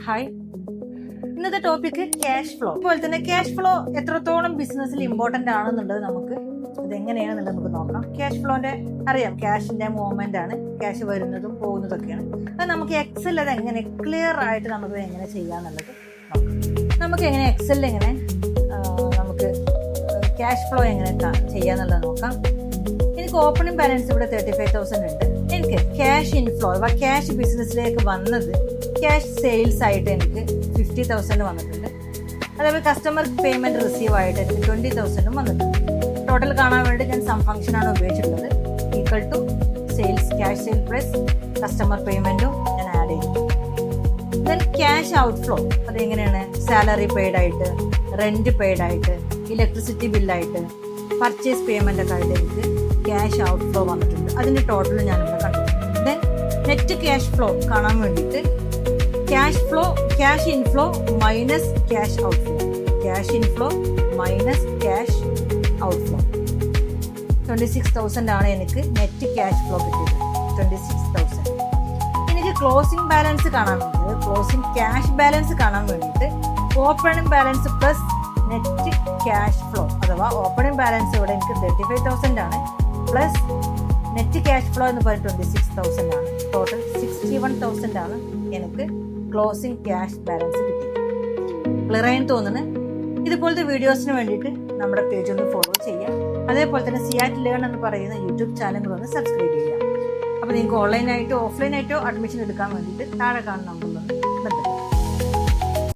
Hi, ഇന്നത്തെ topic cash flow. അതുപോലെ തന്നെ ക്യാഷ് ഫ്ലോ എത്രത്തോളം ബിസിനസ്സിൽ ഇമ്പോർട്ടൻ്റ് ആണെന്നുള്ളത് നമുക്ക് അതെങ്ങനെയാണെന്നുള്ളത് നമുക്ക് നോക്കാം. ക്യാഷ് ഫ്ലോന്റെ അറിയാം, ക്യാഷിന്റെ മൂവ്മെന്റ് ആണ്, ക്യാഷ് വരുന്നതും പോകുന്നതൊക്കെയാണ്. അത് നമുക്ക് എക്സൽ അത് എങ്ങനെ ക്ലിയർ ആയിട്ട് നമുക്ക് എങ്ങനെ ചെയ്യാന്നുള്ളത് നോക്കാം. നമുക്ക് എങ്ങനെ എക്സലിൽ എങ്ങനെ നമുക്ക് ക്യാഷ് ഫ്ലോ എങ്ങനെ ചെയ്യാന്നുള്ളത് നോക്കാം. എനിക്ക് ഓപ്പണിംഗ് ബാലൻസ് ഇവിടെ 35,000 ഉണ്ട്. എനിക്ക് ക്യാഷ് ഇൻഫ്ലോ അഥവാ ക്യാഷ് ബിസിനസ്സിലേക്ക് വന്നത് ക്യാഷ് സെയിൽസ് ആയിട്ട് എനിക്ക് 50,000 വന്നിട്ടുണ്ട്. അതേപോലെ കസ്റ്റമർ പേയ്മെന്റ് റിസീവ് ആയിട്ട് എനിക്ക് 20,000 വന്നിട്ടുണ്ട്. ടോട്ടൽ കാണാൻ വേണ്ടി ഞാൻ സം ഫംഗ്ഷനാണ് ഉപയോഗിച്ചിട്ടുള്ളത്. Equal to sales, cash sale plus customer പേയ്മെന്റും ഞാൻ ആഡ് ചെയ്തു. ദെൻ ക്യാഷ് ഔട്ട് ഫ്ലോ അതെങ്ങനെയാണ്? സാലറി പെയ്ഡ് ആയിട്ട്, റെന്റ് പെയ്ഡ് ആയിട്ട്, ഇലക്ട്രിസിറ്റി ബില്ലായിട്ട്, പർച്ചേസ് പേയ്മെന്റ് ഒക്കെ ആയിട്ട് എനിക്ക് ക്യാഷ് ഔട്ട് ഫ്ലോ വന്നിട്ടുണ്ട്. അതിന്റെ ടോട്ടൽ ഞാനിവിടെ കണ്ടു. ദെൻ നെറ്റ് ക്യാഷ് ഫ്ലോ കാണാൻ വേണ്ടിയിട്ട് cash inflow minus cash out flow, cash inflow minus cash out flow 26,000 ആണ് എനിക്ക് നെറ്റ് ക്യാഷ് ഫ്ലോ കിട്ടിയത്. 26,000. എനിക്ക് ക്ലോസിംഗ് ബാലൻസ് കാണാൻ വേണ്ടിയിട്ട്, ക്ലോസിംഗ് ക്യാഷ് ബാലൻസ് കാണാൻ വേണ്ടിയിട്ട് opening balance plus net cash flow അഥവാ ഓപ്പണിംഗ് ബാലൻസ് ഇവിടെ എനിക്ക് 35,000 ആണ്, പ്ലസ് നെറ്റ് ക്യാഷ് ഫ്ലോ എന്ന് പറയുന്നത് 26,000 ആണ്. ടോട്ടൽ 61,000 ആണ് എനിക്ക് ക്ലോസിംഗ് ക്യാഷ് ബാലൻസ് കിട്ടി. ക്ലിയർ ആയി തോന്നുന്നു. ഇതുപോലത്തെ വീഡിയോസിന് വേണ്ടിയിട്ട് നമ്മുടെ പേജ് ഒന്ന് ഫോളോ ചെയ്യുക. അതേപോലെ തന്നെ സിയാറ്റ് ലേൺ എന്ന് പറയുന്ന യൂട്യൂബ് ചാനൽ ഒന്ന് സബ്സ്ക്രൈബ് ചെയ്യുക. അപ്പോൾ നിങ്ങൾക്ക് ഓൺലൈനായിട്ടോ ഓഫ്ലൈനായിട്ടോ അഡ്മിഷൻ എടുക്കാൻ വേണ്ടിയിട്ട് താഴെ കാണുന്ന നമ്പറിൽ ബന്ധപ്പെടുക.